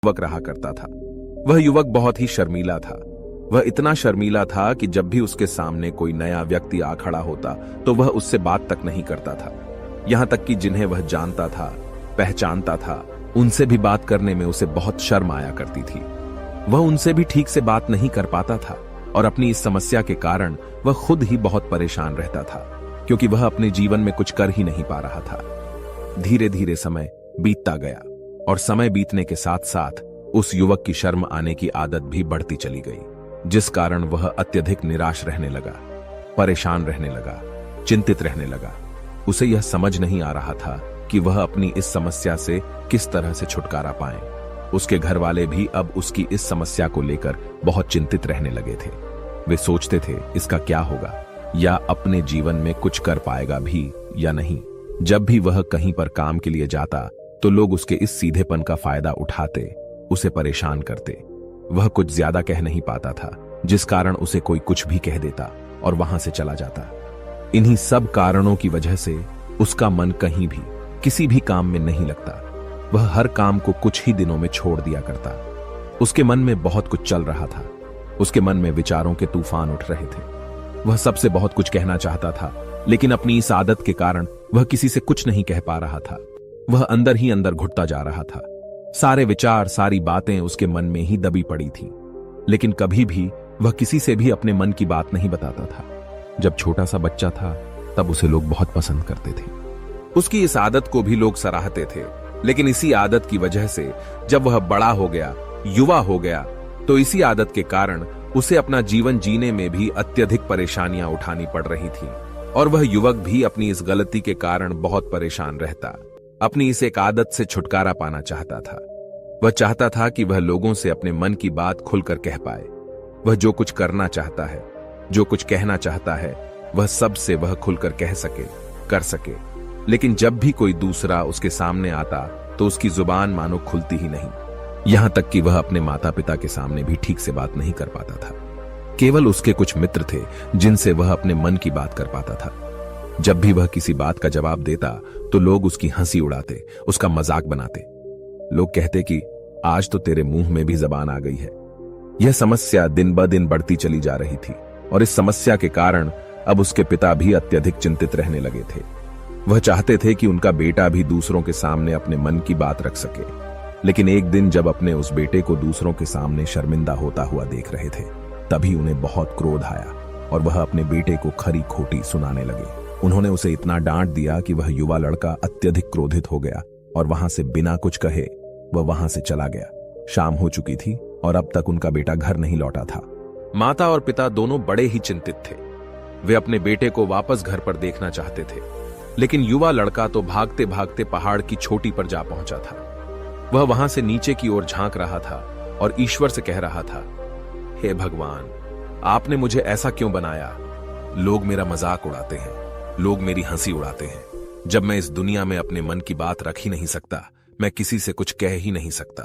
वक्त रहा करता था। वह युवक बहुत ही शर्मीला था। वह इतना शर्मीला था कि जब भी उसके सामने कोई नया व्यक्ति आ खड़ा होता तो वह उससे बात तक नहीं करता था। यहां तक कि जिन्हें वह जानता था, पहचानता था, उनसे भी बात करने में उसे बहुत शर्म आया करती थी। वह उनसे भी ठीक से बात नहीं कर पाता था और अपनी इस समस्या के कारण वह खुद ही बहुत परेशान रहता था, क्योंकि वह अपने जीवन में कुछ कर ही नहीं पा रहा था। धीरे धीरे समय बीतता गया और समय बीतने के साथ साथ उस युवक की शर्म आने की आदत भी बढ़ती चली गई, जिस कारण वह अत्यधिक निराश रहने लगा, परेशान रहने लगा, चिंतित रहने लगा। उसे यह समझ नहीं आ रहा था कि वह अपनी इस समस्या से किस तरह से छुटकारा पाए। उसके घर वाले भी अब उसकी इस समस्या को लेकर बहुत चिंतित रहने लगे थे। वे सोचते थे इसका क्या होगा, या अपने जीवन में कुछ कर पाएगा भी या नहीं। जब भी वह कहीं पर काम के लिए जाता तो लोग उसके इस सीधेपन का फायदा उठाते, उसे परेशान करते। वह कुछ ज्यादा कह नहीं पाता था, जिस कारण उसे कोई कुछ भी कह देता और वहां से चला जाता। इन्हीं सब कारणों की वजह से उसका मन कहीं भी किसी भी काम में नहीं लगता। वह हर काम को कुछ ही दिनों में छोड़ दिया करता। उसके मन में बहुत कुछ चल रहा था। उसके मन में विचारों के तूफान उठ रहे थे। वह सबसे बहुत कुछ कहना चाहता था, लेकिन अपनी इस आदत के कारण वह किसी से कुछ नहीं कह पा रहा था। वह अंदर ही अंदर घुटता जा रहा था। सारे विचार, सारी बातें उसके मन में ही दबी पड़ी थी, लेकिन कभी भी वह किसी से भी अपने मन की बात नहीं बताता था। जब छोटा सा बच्चा था तब उसे लोग बहुत पसंद करते थे। उसकी इस आदत को भी लोग सराहते थे, लेकिन इसी आदत की वजह से जब वह बड़ा हो गया, युवा हो गया, तो इसी आदत के कारण उसे अपना जीवन जीने में भी अत्यधिक परेशानियां उठानी पड़ रही थीं, और वह युवक भी अपनी इस गलती के कारण बहुत परेशान रहता। अपनी इस एक आदत से छुटकारा पाना चाहता था। वह चाहता था कि वह लोगों से अपने मन की बात खुलकर कह पाए। वह जो कुछ करना चाहता है, जो कुछ कहना चाहता है, वह सबसे वह खुलकर कह सके, कर सके। लेकिन जब भी कोई दूसरा उसके सामने आता तो उसकी जुबान मानो खुलती ही नहीं। यहां तक कि वह अपने माता पिता के सामने भी ठीक से बात नहीं कर पाता था। केवल उसके कुछ मित्र थे जिनसे वह अपने मन की बात कर पाता था। जब भी वह किसी बात का जवाब देता तो लोग उसकी हंसी उड़ाते, उसका मजाक बनाते। लोग कहते कि आज तो तेरे मुंह में भी जबान आ गई है। यह समस्या दिन ब दिन बढ़ती चली जा रही थी, और इस समस्या के कारण अब उसके पिता भी अत्यधिक चिंतित रहने लगे थे। वह चाहते थे कि उनका बेटा भी दूसरों के सामने अपने मन की बात रख सके, लेकिन एक दिन जब अपने उस बेटे को दूसरों के सामने शर्मिंदा होता हुआ देख रहे थे, तभी उन्हें बहुत क्रोध आया और वह अपने बेटे को खरी खोटी सुनाने लगे। उन्होंने उसे इतना डांट दिया कि वह युवा लड़का अत्यधिक क्रोधित हो गया और वहां से बिना कुछ कहे वह वहां से चला गया। शाम हो चुकी थी और अब तक उनका बेटा घर नहीं लौटा था। माता और पिता दोनों बड़े ही चिंतित थे। वे अपने बेटे को वापस घर पर देखना चाहते थे, लेकिन युवा लड़का तो भागते भागते पहाड़ की चोटी पर जा पहुंचा था। वह वहां से नीचे की ओर झांक रहा था और ईश्वर से कह रहा था, हे भगवान, आपने मुझे ऐसा क्यों बनाया? लोग मेरा मजाक उड़ाते हैं, लोग मेरी हंसी उड़ाते हैं। जब मैं इस दुनिया में अपने मन की बात रख ही नहीं सकता, मैं किसी से कुछ कह ही नहीं सकता,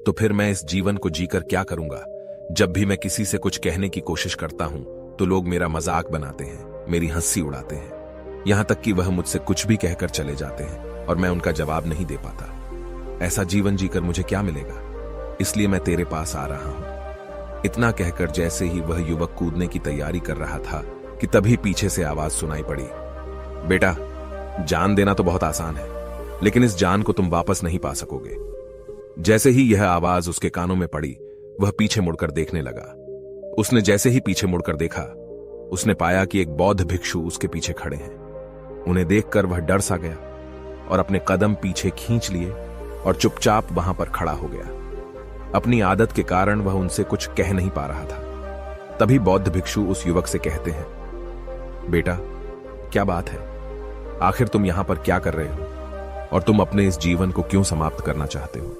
तो फिर मैं इस जीवन को जीकर क्या करूंगा? जब भी मैं किसी से कुछ कहने की कोशिश करता हूं तो लोग मेरा मजाक बनाते हैं, मेरी हंसी उड़ाते हैं। यहां तक कि वह मुझसे कुछ भी कहकर चले जाते हैं और मैं उनका जवाब नहीं दे पाता। ऐसा जीवन जीकर मुझे क्या मिलेगा? इसलिए मैं तेरे पास आ रहा हूं। इतना कहकर जैसे ही वह युवक कूदने की तैयारी कर रहा था कि तभी पीछे से आवाज सुनाई पड़ी, बेटा, जान देना तो बहुत आसान है, लेकिन इस जान को तुम वापस नहीं पा सकोगे। जैसे ही यह आवाज उसके कानों में पड़ी, वह पीछे मुड़कर देखने लगा। उसने जैसे ही पीछे मुड़कर देखा, उसने पाया कि एक बौद्ध भिक्षु उसके पीछे खड़े हैं। उन्हें देखकर वह डर सा गया और अपने कदम पीछे खींच लिए और चुपचाप वहां पर खड़ा हो गया। अपनी आदत के कारण वह उनसे कुछ कह नहीं पा रहा था। तभी बौद्ध भिक्षु उस युवक से कहते हैं, बेटा, क्या बात है? आखिर तुम यहां पर क्या कर रहे हो? और तुम अपने इस जीवन को क्यों समाप्त करना चाहते हो?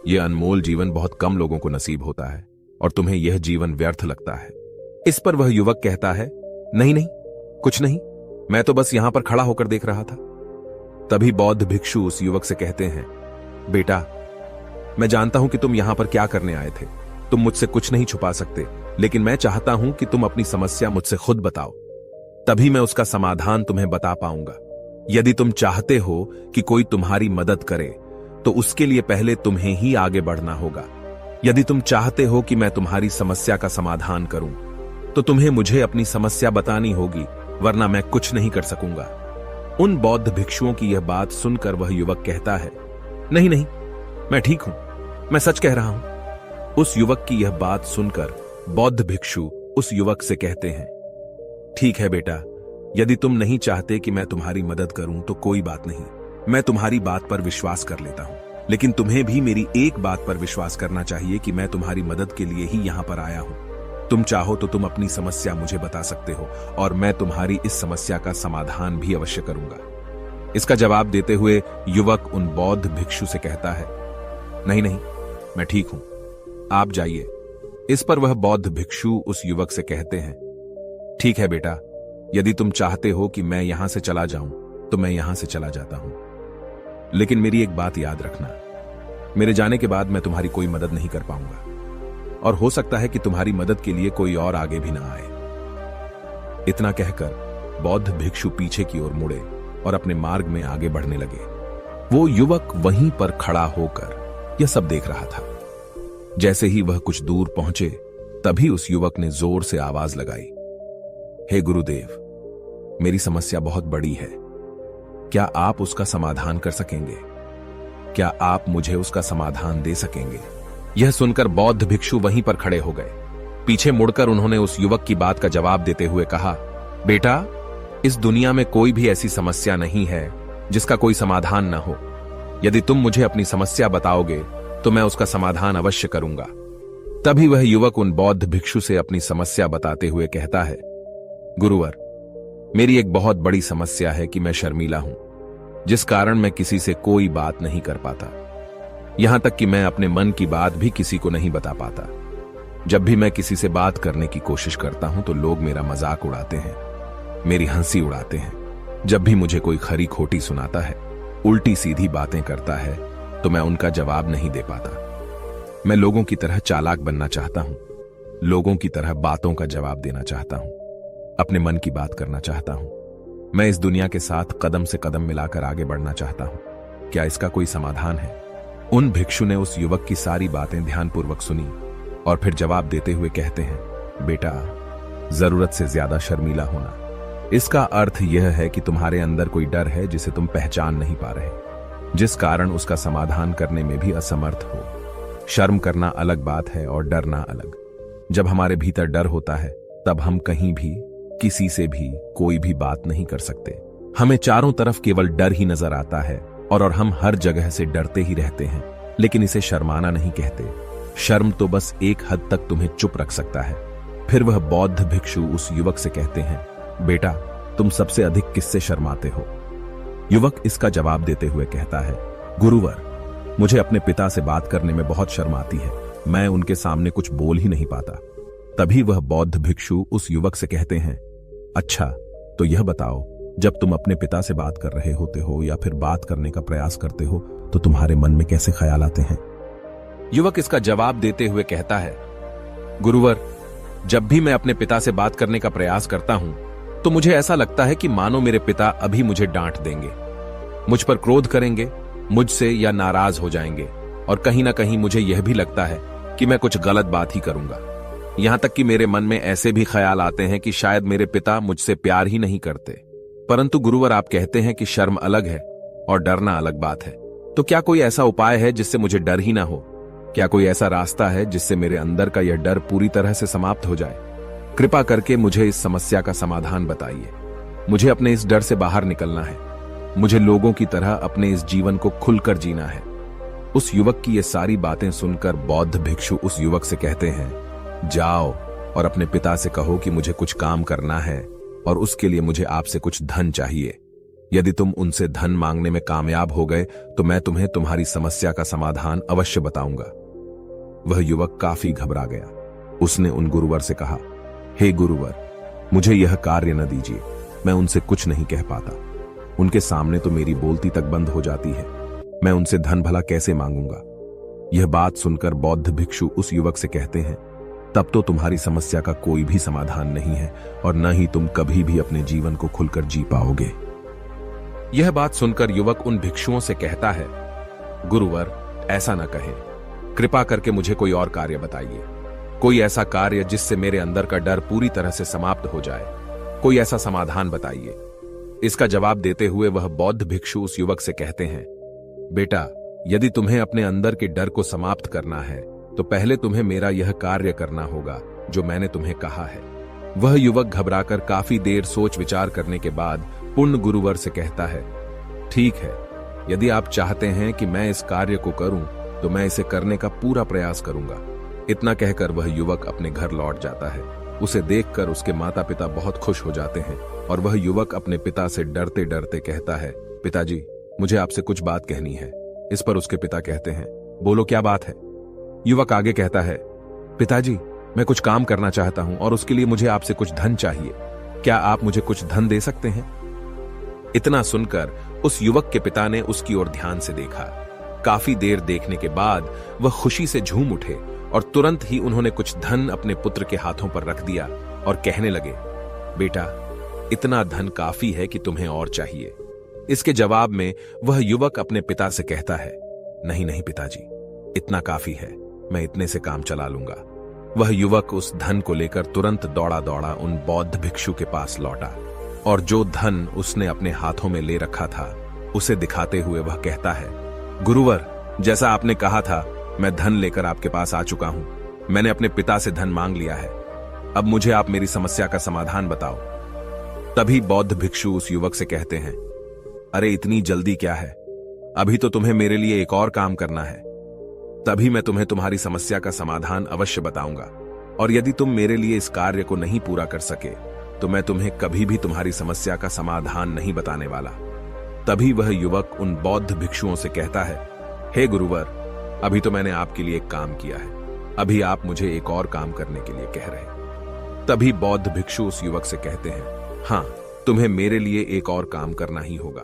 यह अनमोल जीवन बहुत कम लोगों को नसीब होता है और तुम्हें यह जीवन व्यर्थ लगता है। इस पर वह युवक कहता है, नहीं नहीं, कुछ नहीं, मैं तो बस यहां पर खड़ा होकर देख रहा था। तभी बौद्ध भिक्षु उस युवक से कहते हैं, बेटा, मैं जानता हूं कि तुम यहां पर क्या करने आए थे। तुम मुझसे कुछ नहीं छुपा सकते, लेकिन मैं चाहता हूं कि तुम अपनी समस्या मुझसे खुद बताओ, तभी मैं उसका समाधान तुम्हें बता पाऊंगा। यदि तुम चाहते हो कि कोई तुम्हारी मदद करे तो उसके लिए पहले तुम्हें ही आगे बढ़ना होगा। यदि तुम चाहते हो कि मैं तुम्हारी समस्या का समाधान करूं, तो तुम्हें मुझे अपनी समस्या बतानी होगी, वरना मैं कुछ नहीं कर सकूंगा। उन बौद्ध भिक्षुओं की यह बात सुनकर वह युवक कहता है, नहीं नहीं, मैं ठीक हूं, मैं सच कह रहा हूं। उस युवक की यह बात सुनकर बौद्ध भिक्षु उस युवक से कहते हैं, ठीक है बेटा, यदि तुम नहीं चाहते कि मैं तुम्हारी मदद करूं तो कोई बात नहीं, मैं तुम्हारी बात पर विश्वास कर लेता हूं। लेकिन तुम्हें भी मेरी एक बात पर विश्वास करना चाहिए कि मैं तुम्हारी मदद के लिए ही यहां पर आया हूं। तुम चाहो तो तुम अपनी समस्या मुझे बता सकते हो और मैं तुम्हारी इस समस्या का समाधान भी अवश्य करूंगा। इसका जवाब देते हुए युवक उन बौद्ध भिक्षु से कहता है, नहीं नहीं, मैं ठीक हूं, आप जाइए। इस पर वह बौद्ध भिक्षु उस युवक से कहते हैं, ठीक है बेटा, यदि तुम चाहते हो कि मैं यहां से चला जाऊं तो मैं यहां से चला जाता हूं, लेकिन मेरी एक बात याद रखना, मेरे जाने के बाद मैं तुम्हारी कोई मदद नहीं कर पाऊंगा और हो सकता है कि तुम्हारी मदद के लिए कोई और आगे भी ना आए। इतना कहकर बौद्ध भिक्षु पीछे की ओर मुड़े और अपने मार्ग में आगे बढ़ने लगे। वो युवक वहीं पर खड़ा होकर यह सब देख रहा था। जैसे ही वह कुछ दूर पहुंचे, तभी उस युवक ने जोर से आवाज लगाई, हे गुरुदेव, मेरी समस्या बहुत बड़ी है, क्या आप उसका समाधान कर सकेंगे? क्या आप मुझे उसका समाधान दे सकेंगे? यह सुनकर बौद्ध भिक्षु वहीं पर खड़े हो गए। पीछे मुड़कर उन्होंने उस युवक की बात का जवाब देते हुए कहा, बेटा, इस दुनिया में कोई भी ऐसी समस्या नहीं है जिसका कोई समाधान न हो। यदि तुम मुझे अपनी समस्या बताओगे तो मैं उसका समाधान अवश्य करूंगा। तभी वह युवक उन बौद्ध भिक्षु से अपनी समस्या बताते हुए कहता है, गुरुवर, मेरी एक बहुत बड़ी समस्या है कि मैं शर्मीला हूं, जिस कारण मैं किसी से कोई बात नहीं कर पाता। यहां तक कि मैं अपने मन की बात भी किसी को नहीं बता पाता। जब भी मैं किसी से बात करने की कोशिश करता हूं तो लोग मेरा मजाक उड़ाते हैं, मेरी हंसी उड़ाते हैं। जब भी मुझे कोई खरी खोटी सुनाता है, उल्टी सीधी बातें करता है, तो मैं उनका जवाब नहीं दे पाता। मैं लोगों की तरह चालाक बनना चाहता हूं, लोगों की तरह बातों का जवाब देना चाहता हूं, अपने मन की बात करना चाहता हूं। मैं इस दुनिया के साथ कदम से कदम मिलाकर आगे बढ़ना चाहता हूं। क्या इसका कोई समाधान है? उन भिक्षु ने उस युवक की सारी बातें ध्यानपूर्वक सुनी और फिर जवाब देते हुए कहते हैं, बेटा, जरूरत से ज्यादा शर्मीला होना, इसका अर्थ यह है कि तुम्हारे अंदर कोई डर है जिसे तुम पहचान नहीं पा रहे, जिस कारण उसका समाधान करने में भी असमर्थ हो। शर्म करना अलग बात है और डरना अलग। जब हमारे भीतर डर होता है, तब हम कहीं भी, किसी से भी कोई भी बात नहीं कर सकते। हमें चारों तरफ केवल डर ही नजर आता है और हम हर जगह से डरते ही रहते हैं, लेकिन इसे शर्माना नहीं कहते। शर्म तो बस एक हद तक तुम्हें चुप रख सकता है। फिर वह बौद्ध भिक्षु उस युवक से कहते हैं, बेटा, तुम सबसे अधिक किससे शर्माते हो? युवक इसका जवाब देते हुए कहता है, गुरुवर, मुझे अपने पिता से बात करने में बहुत शर्म आती है, मैं उनके सामने कुछ बोल ही नहीं पाता। तभी वह बौद्ध भिक्षु उस युवक से कहते हैं, अच्छा, तो यह बताओ, जब तुम अपने पिता से बात कर रहे होते हो या फिर बात करने का प्रयास करते हो तो तुम्हारे मन में कैसे ख्याल आते हैं? युवक इसका जवाब देते हुए कहता है, गुरुवर, जब भी मैं अपने पिता से बात करने का प्रयास करता हूं तो मुझे ऐसा लगता है कि मानो मेरे पिता अभी मुझे डांट देंगे, मुझ पर क्रोध करेंगे, मुझसे या नाराज हो जाएंगे, और कहीं ना कहीं मुझे यह भी लगता है कि मैं कुछ गलत बात ही करूंगा। यहां तक कि मेरे मन में ऐसे भी ख्याल आते हैं कि शायद मेरे पिता मुझसे प्यार ही नहीं करते। परंतु गुरुवर, आप कहते हैं कि शर्म अलग है और डरना अलग बात है, तो क्या कोई ऐसा उपाय है जिससे मुझे डर ही ना हो? क्या कोई ऐसा रास्ता है जिससे मेरे अंदर का यह डर पूरी तरह से समाप्त हो जाए? कृपा करके मुझे इस समस्या का समाधान बताइए। मुझे अपने इस डर से बाहर निकलना है। मुझे लोगों की तरह अपने इस जीवन को खुलकर जीना है। उस युवक की ये सारी बातें सुनकर बौद्ध भिक्षु उस युवक से कहते हैं, जाओ और अपने पिता से कहो कि मुझे कुछ काम करना है और उसके लिए मुझे आपसे कुछ धन चाहिए। यदि तुम उनसे धन मांगने में कामयाब हो गए तो मैं तुम्हें तुम्हारी समस्या का समाधान अवश्य बताऊंगा। वह युवक काफी घबरा गया। उसने उन गुरुवर से कहा, हे गुरुवर, मुझे यह कार्य न दीजिए, मैं उनसे कुछ नहीं कह पाता। उनके सामने तो मेरी बोलती तक बंद हो जाती है, मैं उनसे धन भला कैसे मांगूंगा? यह बात सुनकर बौद्ध भिक्षु उस युवक से कहते हैं, तब तो तुम्हारी समस्या का कोई भी समाधान नहीं है और न ही तुम कभी भी अपने जीवन को खुलकर जी पाओगे। यह बात सुनकर युवक उन भिक्षुओं से कहता है, गुरुवर, ऐसा न कहें। कृपा करके मुझे कोई और कार्य बताइए। कोई ऐसा कार्य जिससे मेरे अंदर का डर पूरी तरह से समाप्त हो जाए। कोई ऐसा समाधान बताइए। इसका जवाब देते हुए वह बौद्ध भिक्षु उस युवक से कहते हैं, बेटा, यदि तुम्हें अपने अंदर के डर को समाप्त करना है तो पहले तुम्हें मेरा यह कार्य करना होगा जो मैंने तुम्हें कहा है। वह युवक घबराकर काफी देर सोच विचार करने के बाद पूर्ण गुरुवर से कहता है, ठीक है, यदि आप चाहते हैं कि मैं इस कार्य को करूं तो मैं इसे करने का पूरा प्रयास करूंगा। इतना कहकर वह युवक अपने घर लौट जाता है। उसे देखकर उसके माता पिता बहुत खुश हो जाते हैं और वह युवक अपने पिता से डरते डरते कहता है, पिताजी, मुझे आपसे कुछ बात कहनी है। इस पर उसके पिता कहते हैं, बोलो, क्या बात है? युवक आगे कहता है, पिताजी, मैं कुछ काम करना चाहता हूं और उसके लिए मुझे आपसे कुछ धन चाहिए। क्या आप मुझे कुछ धन दे सकते हैं? इतना सुनकर उस युवक के पिता ने उसकी ओर ध्यान से देखा। काफी देर देखने के बाद वह खुशी से झूम उठे और तुरंत ही उन्होंने कुछ धन अपने पुत्र के हाथों पर रख दिया और कहने लगे, बेटा, इतना धन काफी है कि तुम्हें और चाहिए। इसके जवाब में वह युवक अपने पिता से कहता है, नहीं नहीं पिताजी, इतना काफी है, मैं इतने से काम चला लूंगा। वह युवक उस धन को लेकर तुरंत दौड़ा दौड़ा उन बौद्ध भिक्षु के पास लौटा और जो धन उसने अपने हाथों में ले रखा था उसे दिखाते हुए वह कहता है, गुरुवर, जैसा आपने कहा था, मैं धन लेकर आपके पास आ चुका हूं। मैंने अपने पिता से धन मांग लिया है। अब मुझे आप मेरी समस्या का समाधान बताओ। तभी बौद्ध भिक्षु उस युवक से कहते हैं, अरे इतनी जल्दी क्या है? अभी तो तुम्हें मेरे लिए एक और काम करना है, तभी मैं तुम्हें तुम्हारी समस्या का समाधान अवश्य बताऊंगा। और यदि तुम मेरे लिए इस कार्य को नहीं पूरा कर सके तो मैं तुम्हें कभी भी तुम्हारी समस्या का समाधान नहीं बताने वाला। तभी वह युवक उन बौद्ध भिक्षुओं से कहता है, हे गुरुवर, अभी तो मैंने आपके लिए एक काम किया है, अभी आप मुझे एक और काम करने के लिए कह रहे। तभी बौद्ध भिक्षु उस युवक से कहते हैं, हां, तुम्हें मेरे लिए एक और काम करना ही होगा।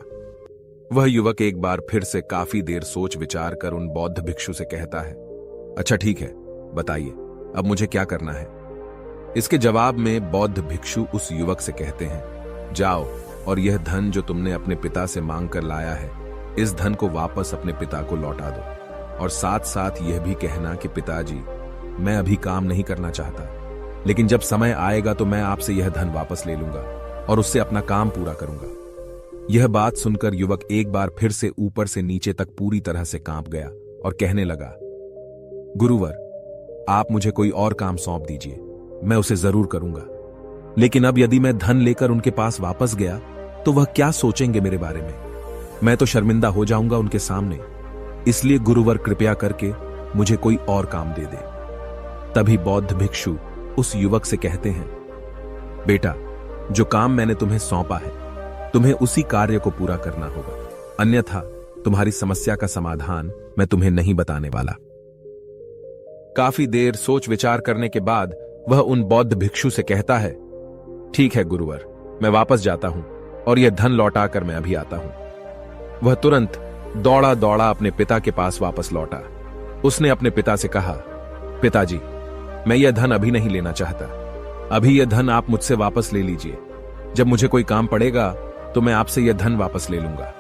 वह युवक एक बार फिर से काफी देर सोच विचार कर उन बौद्ध भिक्षु से कहता है, अच्छा ठीक है, बताइए अब मुझे क्या करना है? इसके जवाब में बौद्ध भिक्षु उस युवक से कहते हैं, जाओ और यह धन जो तुमने अपने पिता से मांग कर लाया है, इस धन को वापस अपने पिता को लौटा दो और साथ साथ यह भी कहना कि पिताजी, मैं अभी काम नहीं करना चाहता, लेकिन जब समय आएगा तो मैं आपसे यह धन वापस ले लूंगा और उससे अपना काम पूरा करूंगा। यह बात सुनकर युवक एक बार फिर से ऊपर से नीचे तक पूरी तरह से कांप गया और कहने लगा, गुरुवर, आप मुझे कोई और काम सौंप दीजिए, मैं उसे जरूर करूंगा। लेकिन अब यदि मैं धन लेकर उनके पास वापस गया तो वह क्या सोचेंगे मेरे बारे में? मैं तो शर्मिंदा हो जाऊंगा उनके सामने। इसलिए गुरुवर, कृपया करके मुझे कोई और काम दे दे। तभी बौद्ध भिक्षु उस युवक से कहते हैं, बेटा, जो काम मैंने तुम्हें सौंपा है, तुम्हें उसी कार्य को पूरा करना होगा, अन्यथा तुम्हारी समस्या का समाधान मैं तुम्हें नहीं बताने वाला। काफी देर सोच विचार करने के बाद वह उन बौद्ध भिक्षु से कहता है, ठीक है गुरुवर, मैं वापस जाता हूं और यह धन लौटाकर मैं अभी आता हूं। वह तुरंत दौड़ा दौड़ा अपने पिता के पास वापस लौटा। उसने अपने पिता से कहा, पिताजी, मैं यह धन अभी नहीं लेना चाहता, अभी यह धन आप मुझसे वापस ले लीजिए। जब मुझे कोई काम पड़ेगा तो मैं आपसे यह धन वापस ले लूंगा।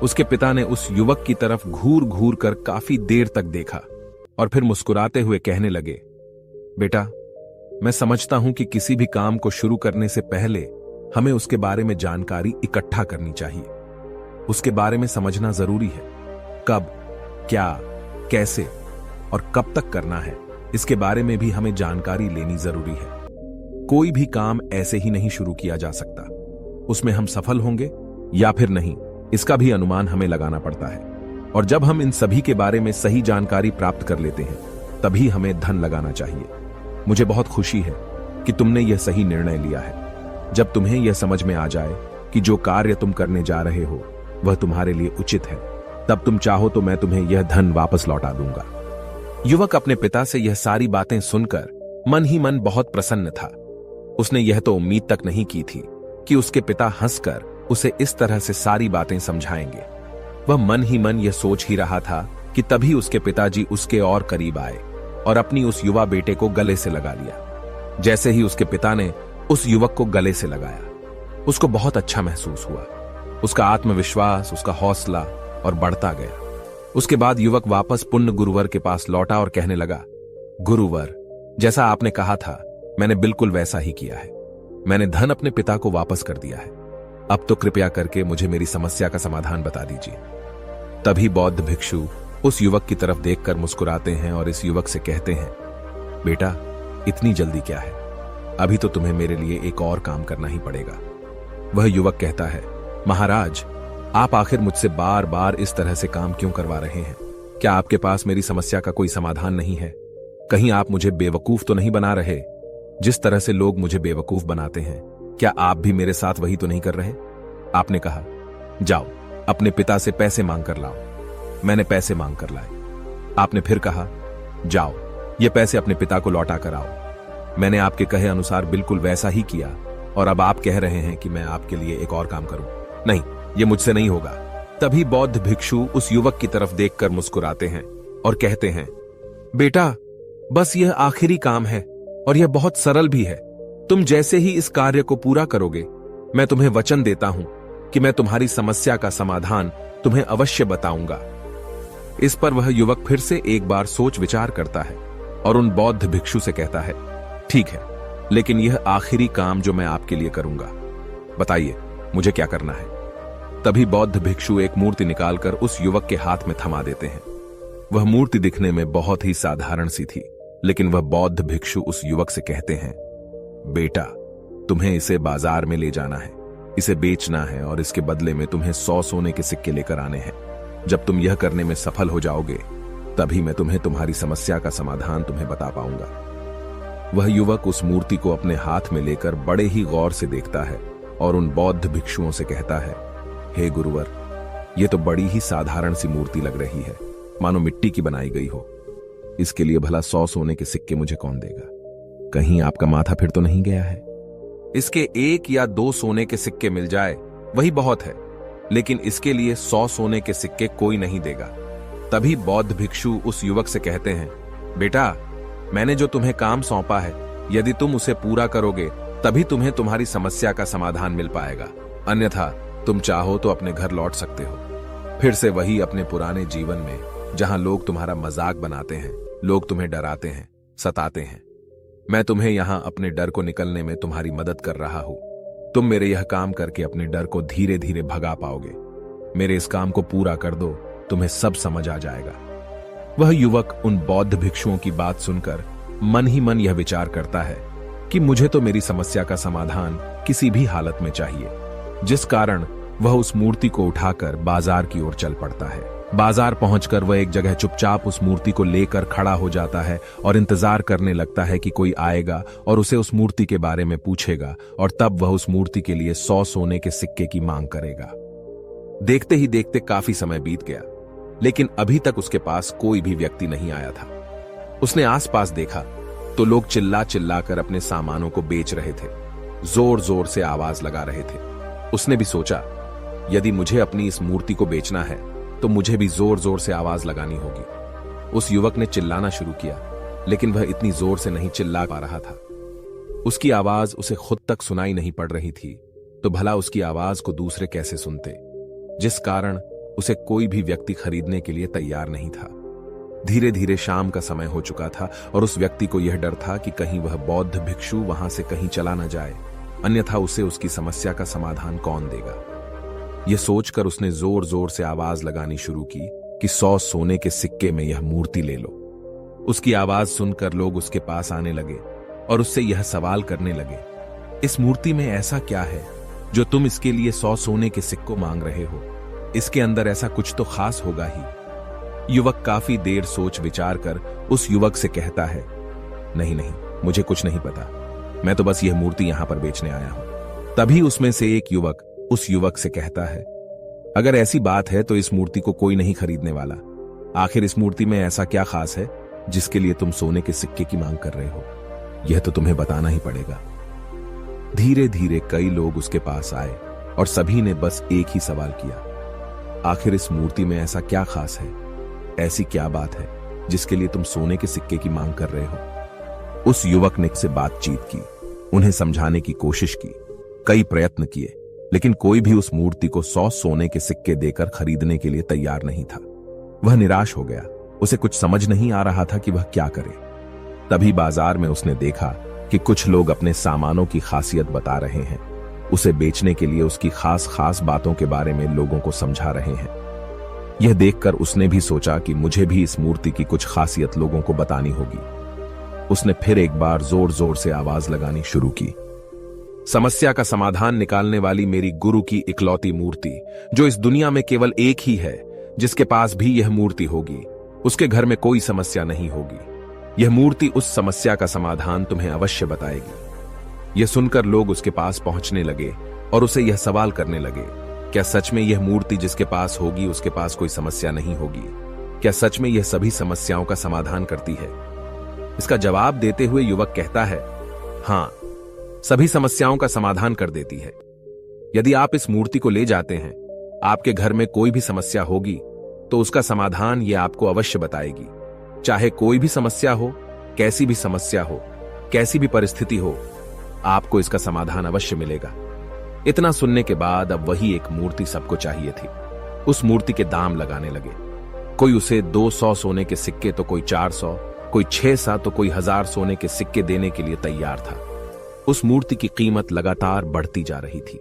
उसके पिता ने उस युवक की तरफ घूर घूर कर काफी देर तक देखा और फिर मुस्कुराते हुए कहने लगे, बेटा, मैं समझता हूं कि किसी भी काम को शुरू करने से पहले हमें उसके बारे में जानकारी इकट्ठा करनी चाहिए। उसके बारे में समझना जरूरी है। कब, क्या, कैसे और कब तक करना है, इसके बारे में भी हमें जानकारी लेनी जरूरी है। कोई भी काम ऐसे ही नहीं शुरू किया जा सकता। उसमें हम सफल होंगे या फिर नहीं, इसका भी अनुमान हमें लगाना पड़ता है। और जब हम इन सभी के बारे में सही जानकारी प्राप्त कर लेते हैं, तभी हमें धन लगाना चाहिए। मुझे बहुत खुशी है कि तुमने यह सही निर्णय लिया है। जब तुम्हें यह समझ में आ जाए कि जो कार्य तुम करने जा रहे हो वह तुम्हारे लिए उचित है, तब तुम चाहो तो मैं तुम्हें यह धन वापस लौटा दूंगा। युवक अपने पिता से यह सारी बातें सुनकर मन ही मन बहुत प्रसन्न था। उसने यह तो उम्मीद तक नहीं की थी कि उसके पिता हंसकर उसे इस तरह से सारी बातें समझाएंगे। वह मन ही मन यह सोच ही रहा था कि तभी उसके पिताजी उसके और करीब आए और अपनी उस युवा बेटे को गले से लगा लिया। जैसे ही उसके पिता ने उस युवक को गले से लगाया, उसको बहुत अच्छा महसूस हुआ। उसका आत्मविश्वास, उसका हौसला और बढ़ता गया। उसके बाद युवक वापस पुण्य गुरुवर के पास लौटा और कहने लगा, गुरुवर, जैसा आपने कहा था मैंने बिल्कुल वैसा ही किया है। मैंने धन अपने पिता को वापस कर दिया है। अब तो कृपया करके मुझे मेरी समस्या का समाधान बता दीजिए। तभी बौद्ध भिक्षु उस युवक की तरफ देखकर मुस्कुराते हैं और इस युवक से कहते हैं, बेटा, इतनी जल्दी क्या है? अभी तो तुम्हें मेरे लिए एक और काम करना ही पड़ेगा। वह युवक कहता है, महाराज, आप आखिर मुझसे बार बार इस तरह से काम क्यों करवा रहे हैं? क्या आपके पास मेरी समस्या का कोई समाधान नहीं है? कहीं आप मुझे बेवकूफ तो नहीं बना रहे? जिस तरह से लोग मुझे बेवकूफ बनाते हैं, क्या आप भी मेरे साथ वही तो नहीं कर रहे? आपने कहा, जाओ अपने पिता से पैसे मांग कर लाओ। मैंने पैसे मांग कर लाए। आपने फिर कहा, जाओ ये पैसे अपने पिता को लौटा कर आओ। मैंने आपके कहे अनुसार बिल्कुल वैसा ही किया और अब आप कह रहे हैं कि मैं आपके लिए एक और काम करूं। नहीं, ये मुझसे नहीं होगा। तभी बौद्ध भिक्षु उस युवक की तरफ देखकर मुस्कुराते हैं और कहते हैं, बेटा, बस यह आखिरी काम है और यह बहुत सरल भी है। तुम जैसे ही इस कार्य को पूरा करोगे, मैं तुम्हें वचन देता हूं कि मैं तुम्हारी समस्या का समाधान तुम्हें अवश्य बताऊंगा। इस पर वह युवक फिर से एक बार सोच विचार करता है और उन बौद्ध भिक्षु से कहता है, ठीक है, लेकिन यह आखिरी काम जो मैं आपके लिए करूंगा, बताइए मुझे क्या करना है? तभी बौद्ध भिक्षु एक मूर्ति निकालकर उस युवक के हाथ में थमा देते हैं। वह मूर्ति दिखने में बहुत ही साधारण सी थी, लेकिन वह बौद्ध भिक्षु उस युवक से कहते हैं, बेटा, तुम्हें इसे बाजार में ले जाना है, इसे बेचना है और इसके बदले में तुम्हें 100 सोने के सिक्के लेकर आने हैं। जब तुम यह करने में सफल हो जाओगे, तभी मैं तुम्हें तुम्हारी समस्या का समाधान तुम्हें बता पाऊंगा। वह युवक उस मूर्ति को अपने हाथ में लेकर बड़े ही गौर से देखता है और उन बौद्ध भिक्षुओं से कहता है, हे गुरुवर, यह तो बड़ी ही साधारण सी मूर्ति लग रही है, मानो मिट्टी की बनाई गई हो। इसके लिए भला 100 सोने के सिक्के मुझे कौन देगा? कहीं आपका माथा फिर तो नहीं गया है? इसके 1 या 2 सोने के सिक्के मिल जाए वही बहुत है, लेकिन इसके लिए 100 सोने के सिक्के कोई नहीं देगा। तभी बौद्ध भिक्षु उस युवक से कहते हैं, बेटा, मैंने जो तुम्हें काम सौंपा है, यदि तुम उसे पूरा करोगे तभी तुम्हें तुम्हारी समस्या का समाधान मिल पाएगा, अन्यथा तुम चाहो तो अपने घर लौट सकते हो। फिर से वही अपने पुराने जीवन में, जहां लोग तुम्हारा मजाक बनाते हैं, लोग तुम्हें डराते हैं, सताते हैं। मैं तुम्हें यहां अपने डर को निकलने में तुम्हारी मदद कर रहा हूं। तुम मेरे यह काम करके अपने डर को धीरे धीरे भगा पाओगे। मेरे इस काम को पूरा कर दो, तुम्हें सब समझ आ जाएगा। वह युवक उन बौद्ध भिक्षुओं की बात सुनकर मन ही मन यह विचार करता है कि मुझे तो मेरी समस्या का समाधान किसी भी हालत में चाहिए, जिस कारण वह उस मूर्ति को उठाकर बाजार की ओर चल पड़ता है। बाजार पहुंचकर वह एक जगह चुपचाप उस मूर्ति को लेकर खड़ा हो जाता है और इंतजार करने लगता है कि कोई आएगा और उसे उस मूर्ति के बारे में पूछेगा और तब वह उस मूर्ति के लिए 100 सोने के सिक्के की मांग करेगा। देखते ही देखते काफी समय बीत गया, लेकिन अभी तक उसके पास कोई भी व्यक्ति नहीं आया था। उसने आसपास देखा तो लोग चिल्ला चिल्ला कर अपने सामानों को बेच रहे थे, जोर जोर से आवाज लगा रहे थे। उसने भी सोचा, यदि मुझे अपनी इस मूर्ति को बेचना है तो मुझे भी जोर जोर से आवाज लगानी होगी। उस युवक ने चिल्लाना शुरू किया, लेकिन वह इतनी जोर से नहीं चिल्ला पा रहा था। उसकी आवाज उसे खुद तक सुनाई नहीं पड़ रही थी, तो भला उसकी आवाज को दूसरे कैसे सुनते, जिस कारण उसे कोई भी व्यक्ति खरीदने के लिए तैयार नहीं था। धीरे धीरे शाम का समय हो चुका था और उस व्यक्ति को यह डर था कि कहीं वह बौद्ध भिक्षु वहां से कहीं चला न जाए, अन्यथा उसे उसकी समस्या का समाधान कौन देगा। यह सोचकर उसने जोर जोर से आवाज लगानी शुरू की कि 100 सोने के सिक्के में यह मूर्ति ले लो। उसकी आवाज सुनकर लोग उसके पास आने लगे और उससे यह सवाल करने लगे, इस मूर्ति में ऐसा क्या है जो तुम इसके लिए 100 सोने के सिक्कों मांग रहे हो? इसके अंदर ऐसा कुछ तो खास होगा ही। युवक काफी देर सोच विचार कर उस युवक से कहता है, नहीं नहीं, मुझे कुछ नहीं पता, मैं तो बस यह मूर्ति यहां पर बेचने आया हूं। तभी उसमें से एक युवक उस युवक से कहता है, अगर ऐसी बात है तो इस मूर्ति को कोई नहीं खरीदने वाला। आखिर इस मूर्ति में ऐसा क्या खास है जिसके लिए तुम सोने के सिक्के की मांग कर रहे हो? यह तो तुम्हें बताना ही पड़ेगा। धीरे धीरे कई लोग उसके पास आए और सभी ने बस एक ही सवाल किया, आखिर इस मूर्ति में ऐसा क्या खास है, ऐसी क्या बात है जिसके लिए तुम सोने के सिक्के की मांग कर रहे हो? उस युवक ने से बातचीत की, उन्हें समझाने की कोशिश की, कई प्रयत्न किए, लेकिन कोई भी उस मूर्ति को 100 सोने के सिक्के देकर खरीदने के लिए तैयार नहीं था। वह निराश हो गया। उसे कुछ समझ नहीं आ रहा था कि वह क्या करे। तभी बाजार में उसने देखा कि कुछ लोग अपने सामानों की खासियत बता रहे हैं। उसे बेचने के लिए उसकी खास खास बातों के बारे में लोगों को समझा रहे हैं। यह देखकर उसने भी सोचा कि मुझे भी इस मूर्ति की कुछ खासियत लोगों को बतानी होगी। उसने फिर एक बार जोर जोर से आवाज लगानी शुरू की। समस्या का समाधान निकालने वाली मेरी गुरु की इकलौती मूर्ति, जो इस दुनिया में केवल एक ही है जिसके पास भी यह मूर्ति होगी, उसके घर में कोई समस्या नहीं होगी। यह मूर्ति उस समस्या का समाधान तुम्हें अवश्य बताएगी। यह सुनकर लोग उसके पास पहुंचने लगे और उसे यह सवाल करने लगे, क्या सच में यह मूर्ति जिसके पास होगी उसके पास कोई समस्या नहीं होगी? क्या सच में यह सभी समस्याओं का समाधान करती है? इसका जवाब देते हुए युवक कहता है, हां, सभी समस्याओं का समाधान कर देती है। यदि आप इस मूर्ति को ले जाते हैं, आपके घर में कोई भी समस्या होगी तो उसका समाधान यह आपको अवश्य बताएगी। चाहे कोई भी समस्या हो, कैसी भी समस्या हो, कैसी भी परिस्थिति हो, आपको इसका समाधान अवश्य मिलेगा। इतना सुनने के बाद अब वही एक मूर्ति सबको चाहिए थी। उस मूर्ति के दाम लगाने लगे। कोई उसे 200 सोने के सिक्के तो कोई 400, कोई 600 तो कोई 1000 सोने के सिक्के देने के लिए तैयार था। उस मूर्ति की कीमत लगातार बढ़ती जा रही थी।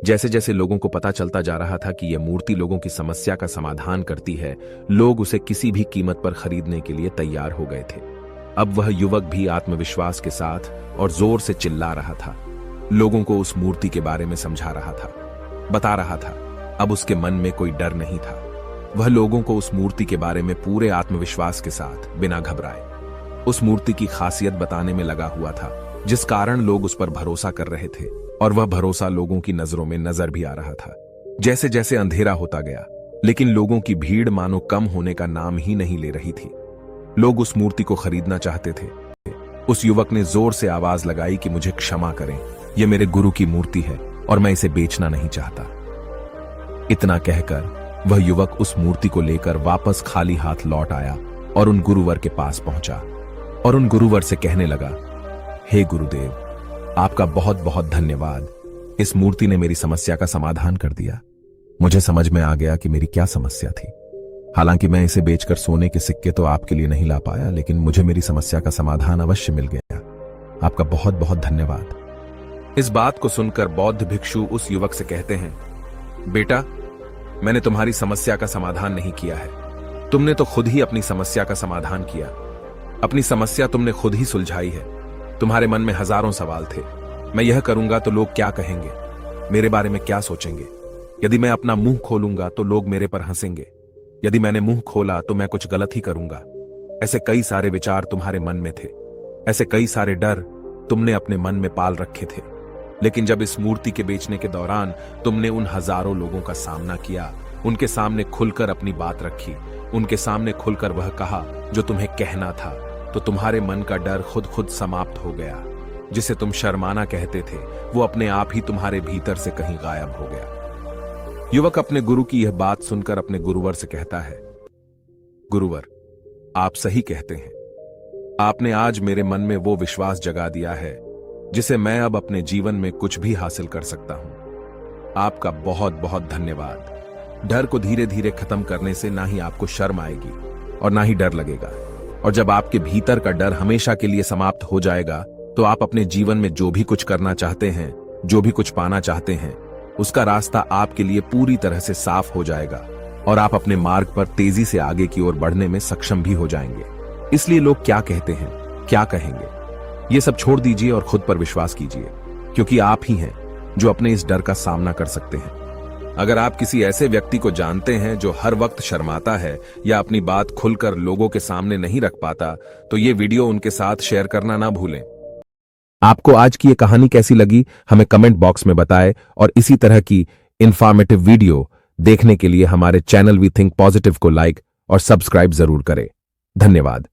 जैसे जैसे लोगों को पता चलता जा रहा था कि यह मूर्ति लोगों की समस्या का समाधान करती है, लोग उसे किसी भी कीमत पर खरीदने के लिए तैयार हो गए थे। अब वह युवक भी आत्मविश्वास के साथ और जोर से चिल्ला रहा था, लोगों को उस मूर्ति के बारे में समझा रहा था, बता रहा था। अब उसके मन में कोई डर नहीं था। वह लोगों को उस मूर्ति के बारे में पूरे आत्मविश्वास के साथ, बिना घबराए, उस मूर्ति की खासियत बताने में लगा हुआ था, जिस कारण लोग उस पर भरोसा कर रहे थे। और वह भरोसा लोगों की नजरों में नजर भी आ रहा था। जैसे जैसे अंधेरा होता गया, लेकिन लोगों की भीड़ मानो कम होने का नाम ही नहीं ले रही थी। लोग उस मूर्ति को खरीदना चाहते थे। उस युवक ने जोर से आवाज लगाई कि मुझे क्षमा करें, यह मेरे गुरु की मूर्ति है और मैं इसे बेचना नहीं चाहता। इतना कहकर वह युवक उस मूर्ति को लेकर वापस खाली हाथ लौट आया और उन गुरुवर के पास पहुंचा और उन गुरुवर से कहने लगा, हे गुरुदेव, आपका बहुत बहुत धन्यवाद। इस मूर्ति ने मेरी समस्या का समाधान कर दिया। मुझे समझ में आ गया कि मेरी क्या समस्या थी। हालांकि मैं इसे बेचकर सोने के सिक्के तो आपके लिए नहीं ला पाया, लेकिन मुझे मेरी समस्या का समाधान अवश्य मिल गया। आपका बहुत बहुत धन्यवाद। इस बात को सुनकर बौद्ध भिक्षु उस युवक से कहते हैं, बेटा, मैंने तुम्हारी समस्या का समाधान नहीं किया है। तुमने तो खुद ही अपनी समस्या का समाधान किया। अपनी समस्या तुमने खुद ही सुलझाई है। तुम्हारे मन में हजारों सवाल थे। मैं यह करूंगा तो लोग क्या कहेंगे, मेरे बारे में क्या सोचेंगे? यदि मैं अपना मुंह खोलूंगा तो लोग मेरे पर हंसेंगे। यदि मैंने मुंह खोला तो मैं कुछ गलत ही करूंगा। ऐसे कई सारे विचार तुम्हारे मन में थे। ऐसे कई सारे डर तुमने अपने मन में पाल रखे थे। लेकिन जब इस मूर्ति के बेचने के दौरान तुमने उन हजारों लोगों का सामना किया, उनके सामने खुलकर अपनी बात रखी, उनके सामने खुलकर वह कहा जो तुम्हें कहना था, तो तुम्हारे मन का डर खुद समाप्त हो गया। जिसे तुम शर्माना कहते थे, वो अपने आप ही तुम्हारे भीतर से कहीं गायब हो गया। युवक अपने गुरु की यह बात सुनकर अपने गुरुवर से कहता है, गुरुवर, आप सही कहते हैं। आपने आज मेरे मन में वो विश्वास जगा दिया है जिसे मैं अब अपने जीवन में कुछ भी हासिल कर सकता हूं। आपका बहुत बहुत धन्यवाद। डर को धीरे धीरे खत्म करने से ना ही आपको शर्म आएगी और ना ही डर लगेगा। और जब आपके भीतर का डर हमेशा के लिए समाप्त हो जाएगा, तो आप अपने जीवन में जो भी कुछ करना चाहते हैं, जो भी कुछ पाना चाहते हैं, उसका रास्ता आपके लिए पूरी तरह से साफ हो जाएगा और आप अपने मार्ग पर तेजी से आगे की ओर बढ़ने में सक्षम भी हो जाएंगे। इसलिए लोग क्या कहते हैं, क्या कहेंगे, ये सब छोड़ दीजिए और खुद पर विश्वास कीजिए, क्योंकि आप ही हैं जो अपने इस डर का सामना कर सकते हैं। अगर आप किसी ऐसे व्यक्ति को जानते हैं जो हर वक्त शर्माता है या अपनी बात खुलकर लोगों के सामने नहीं रख पाता, तो ये वीडियो उनके साथ शेयर करना ना भूलें। आपको आज की ये कहानी कैसी लगी, हमें कमेंट बॉक्स में बताएं और इसी तरह की इंफॉर्मेटिव वीडियो देखने के लिए हमारे चैनल वी थिंक पॉजिटिव को लाइक और सब्सक्राइब जरूर करें। धन्यवाद।